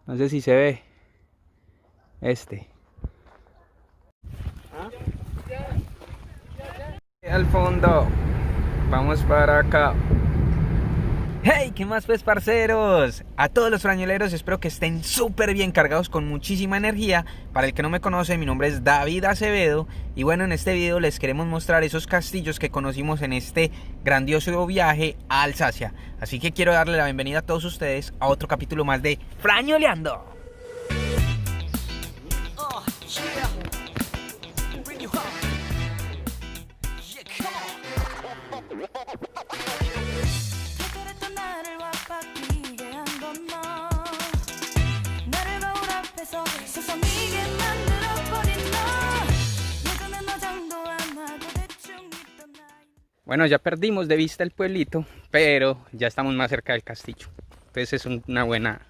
No sé si se ve. Este. Al fondo. Vamos para acá. ¡Hey! ¿Qué más pues, parceros? A todos los frañoleros espero que estén súper bien cargados con muchísima energía. Para el que no me conoce, mi nombre es David Acevedo. Y bueno, en este video les queremos mostrar esos castillos que conocimos en este grandioso viaje a Alsacia. Así que quiero darle la bienvenida a todos ustedes a otro capítulo más de Frañoleando. Bueno, ya perdimos de vista el pueblito, pero ya estamos más cerca del castillo. Entonces es una buena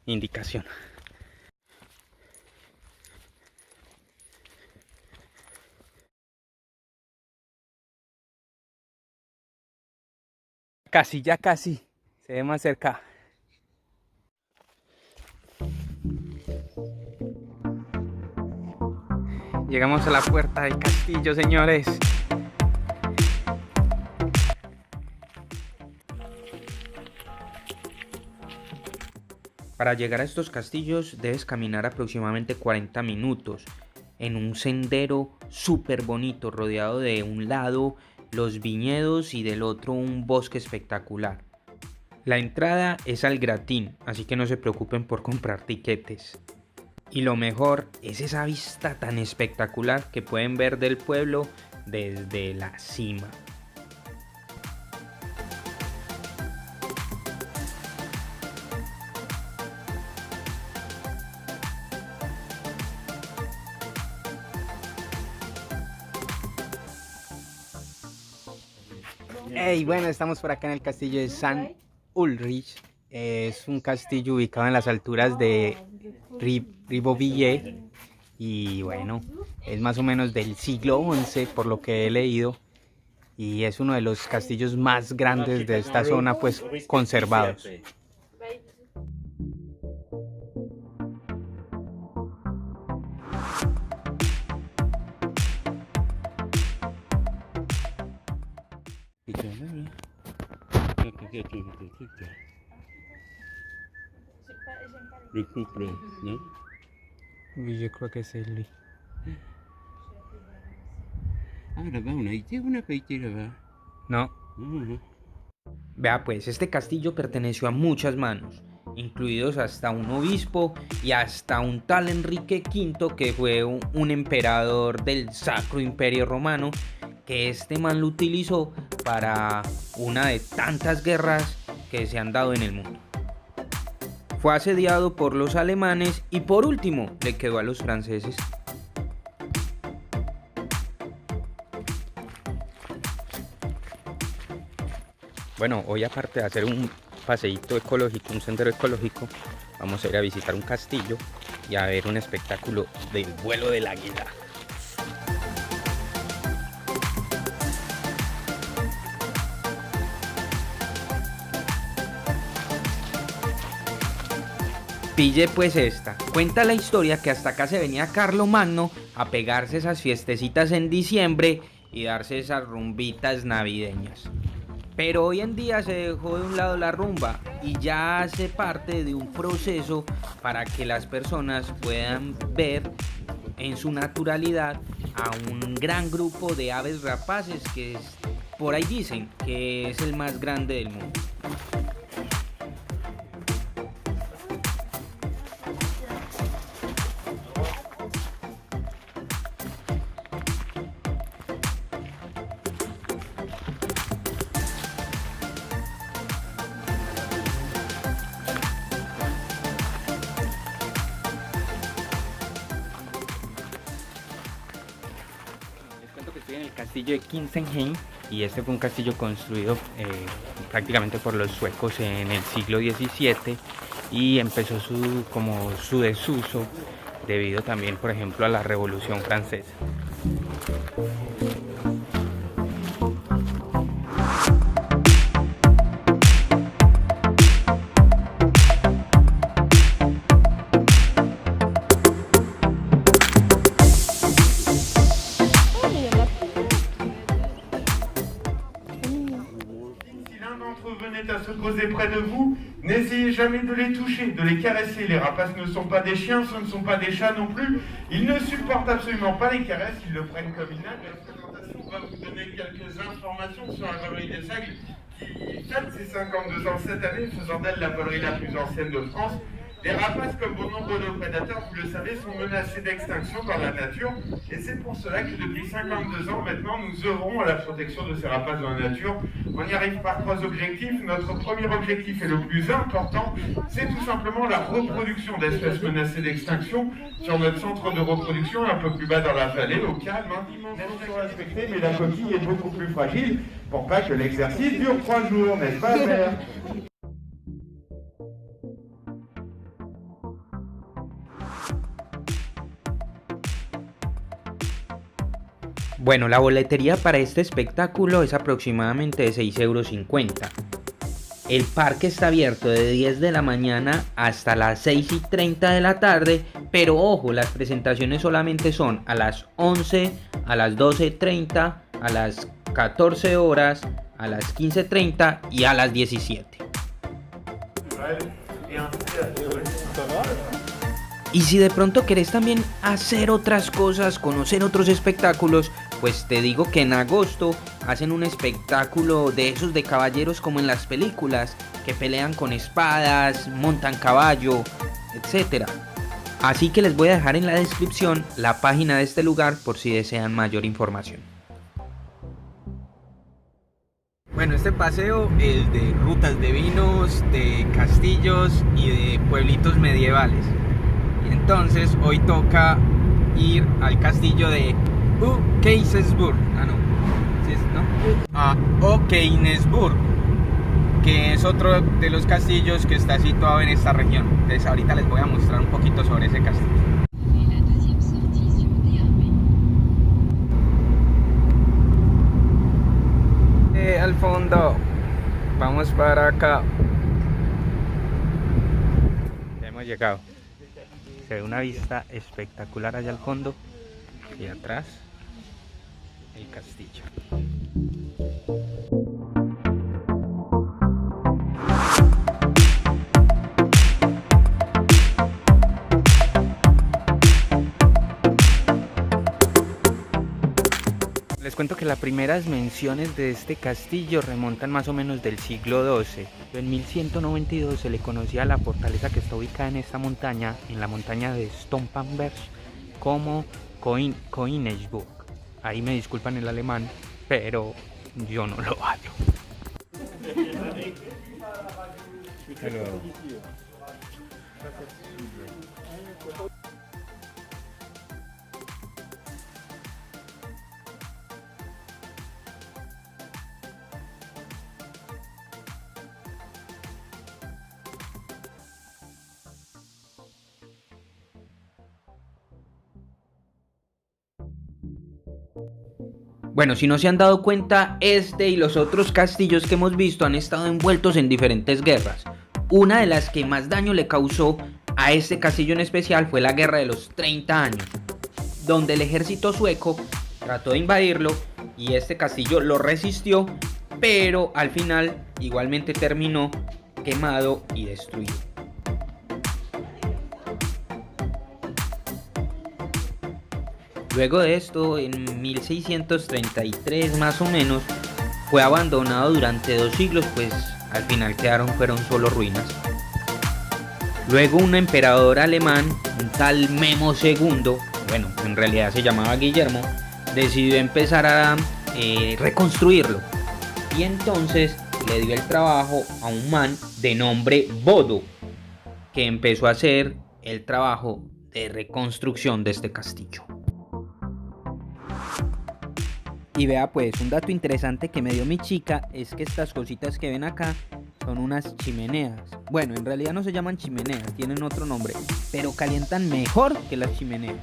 indicación. Casi, ya casi. Se ve más cerca. Llegamos a la puerta del castillo, señores. Para llegar a estos castillos debes caminar aproximadamente 40 minutos en un sendero súper bonito, rodeado de un lado los viñedos y del otro un bosque espectacular. La entrada es al gratín, así que no se preocupen por comprar tiquetes. Y lo mejor es esa vista tan espectacular que pueden ver del pueblo desde la cima. Hey, bueno, estamos por acá en el castillo de San Ulrich. Es un castillo ubicado en las alturas de Ribeauvillé y bueno, es más o menos del siglo XI por lo que he leído y es uno de los castillos más grandes de esta zona, pues conservados. Le couple, ¿no? Yo creo que es el... Ah, là-bas, on a été ou on n'a pas été là-bas? No. Vea pues, este castillo perteneció a muchas manos, incluidos hasta un obispo y hasta un tal Enrique V, que fue un emperador del Sacro Imperio Romano, que este man lo utilizó para una de tantas guerras que se han dado en el mundo. Fue asediado por los alemanes y por último le quedó a los franceses. Bueno, hoy aparte de hacer un paseíto ecológico, un sendero ecológico, vamos a ir a visitar un castillo y a ver un espectáculo del vuelo del águila. Pille pues esta. Cuenta la historia que hasta acá se venía Carlomagno a pegarse esas fiestecitas en diciembre y darse esas rumbitas navideñas. Pero hoy en día se dejó de un lado la rumba y ya hace parte de un proceso para que las personas puedan ver en su naturalidad a un gran grupo de aves rapaces que por ahí dicen que es el más grande del mundo. En el castillo de Kinsenheim, y este fue un castillo construido prácticamente por los suecos en el siglo XVII y empezó su desuso debido también, por ejemplo, a la Revolución Francesa. n'essayez jamais de les toucher, de les caresser. Les rapaces ne sont pas des chiens, ce ne sont pas des chats non plus. Ils ne supportent absolument pas les caresses, ils le prennent comme une âme. La présentation va vous donner quelques informations sur la volerie des aigles qui fête ses 52 ans cette année, faisant d'elle la volerie la plus ancienne de France. Les rapaces, comme bon nombre de prédateurs, vous le savez, sont menacés d'extinction dans la nature. Et c'est pour cela que depuis 52 ans maintenant, nous œuvrons à la protection de ces rapaces dans la nature. On y arrive par 3 objectifs. Notre premier objectif et le plus important, c'est tout simplement la reproduction d'espèces menacées d'extinction sur notre centre de reproduction, un peu plus bas dans la vallée, au calme. Dimensions respectées, mais la coquille est beaucoup plus fragile pour pas que l'exercice dure 3 jours, n'est-ce pas, Albert? Bueno, la boletería para este espectáculo es aproximadamente de 6,50 €. El parque está abierto de 10 de la mañana hasta las 6:30 de la tarde, pero ojo, las presentaciones solamente son a las 11, a las 12:30, a las 14 horas, a las 15:30 y a las 17. Y si de pronto querés también hacer otras cosas, conocer otros espectáculos, pues te digo que en agosto hacen un espectáculo de esos de caballeros como en las películas, que pelean con espadas, montan caballo, etc. Así que les voy a dejar en la descripción la página de este lugar por si desean mayor información. Bueno, este paseo es de rutas de vinos, de castillos y de pueblitos medievales. Entonces hoy toca ir al castillo de Keysburg, a Okeynesburg, que es otro de los castillos que está situado en esta región. Entonces ahorita les voy a mostrar un poquito sobre ese castillo. Al fondo, vamos para acá. Ya hemos llegado. Se ve una vista espectacular allá al fondo y atrás el castillo. Les cuento que las primeras menciones de este castillo remontan más o menos del siglo XII. En 1192 se le conocía a la fortaleza que está ubicada en esta montaña, en la montaña de Stompenberg, como Koenigsburg. Ahí me disculpan el alemán, pero yo no lo hallo. Bueno, si no se han dado cuenta, este y los otros castillos que hemos visto han estado envueltos en diferentes guerras. Una de las que más daño le causó a este castillo en especial fue la Guerra de los 30 años, donde el ejército sueco trató de invadirlo y este castillo lo resistió, pero al final igualmente terminó quemado y destruido. Luego de esto, en 1633 más o menos, fue abandonado durante 2 siglos, pues al final fueron solo ruinas. Luego un emperador alemán, un tal Memo II, bueno, en realidad se llamaba Guillermo, decidió empezar a reconstruirlo. Y entonces le dio el trabajo a un man de nombre Bodo, que empezó a hacer el trabajo de reconstrucción de este castillo. Y vea pues, un dato interesante que me dio mi chica es que estas cositas que ven acá son unas chimeneas. Bueno, en realidad no se llaman chimeneas, tienen otro nombre, pero calientan mejor que las chimeneas.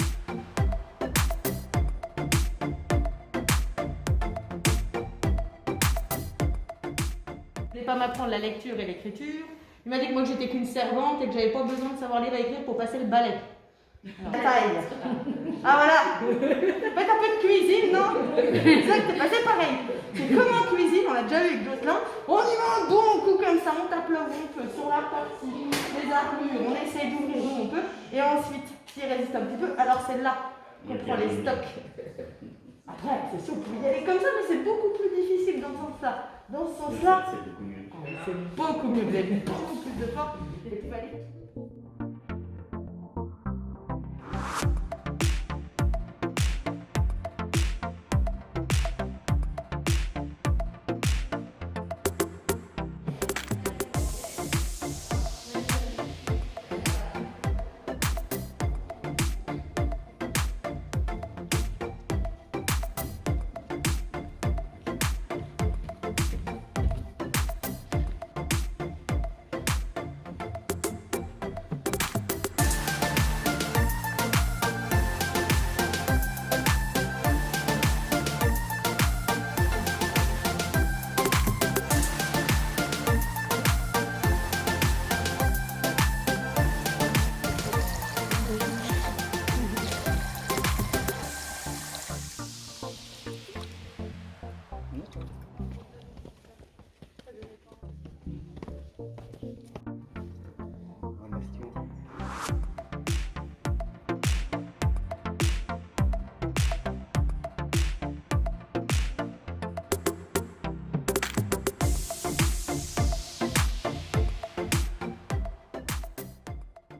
Il ne voulait pas m'apprendre la lecture et l'écriture. Il m'a dit que moi que j'étais qu'une servante et que j'avais pas besoin de savoir lire et écrire pour passer le balai. Paella. Ah voilà. Faites un peu de cuisine, non? Exact, bah, c'est pareil. C'est comme en cuisine, on l'a déjà vu avec Jocelyn. On y va un bon coup comme ça, on tape le ronfle sur la partie, les armures, on essaie d'ouvrir où on peut. Et ensuite, s'il résiste un petit peu, alors c'est là qu'on prend les stocks. Après, c'est sûr, vous pouvez y aller comme ça, mais c'est beaucoup plus difficile dans ce sens-là. Dans ce sens-là, c'est beaucoup mieux. Vous avez beaucoup plus de force. Et tu vas aller.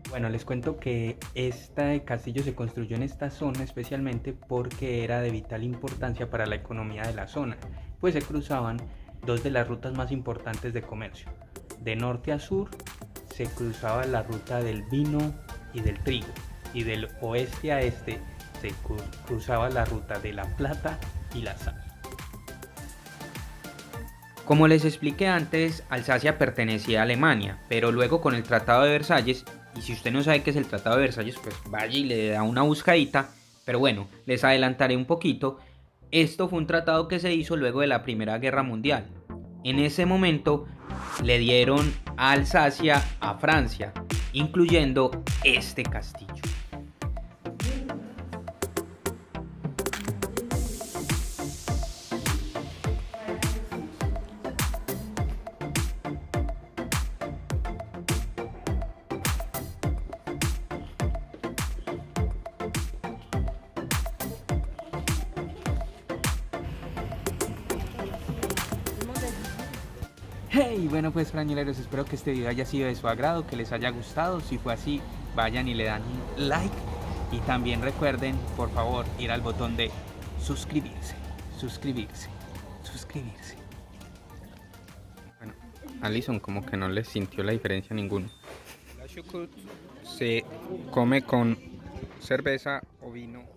Bueno, les cuento que este castillo se construyó en esta zona especialmente porque era de vital importancia para la economía de la zona, pues se cruzaban dos de las rutas más importantes de comercio. De norte a sur se cruzaba la ruta del vino y del trigo, y del oeste a este se cruzaba la ruta de la plata y la sal. Como les expliqué antes, Alsacia pertenecía a Alemania, pero luego con el Tratado de Versalles, y si usted no sabe qué es el Tratado de Versalles, pues vaya y le da una buscadita, pero bueno, les adelantaré un poquito. Esto fue un tratado que se hizo luego de la Primera Guerra Mundial. En ese momento le dieron a Alsacia a Francia, incluyendo este castillo. Hey, bueno pues frañuleros, espero que este video haya sido de su agrado, que les haya gustado. Si fue así, vayan y le dan un like. Y también recuerden, por favor, ir al botón de suscribirse. Bueno, Alison como que no le sintió la diferencia ninguno. La chucrut se come con cerveza o vino.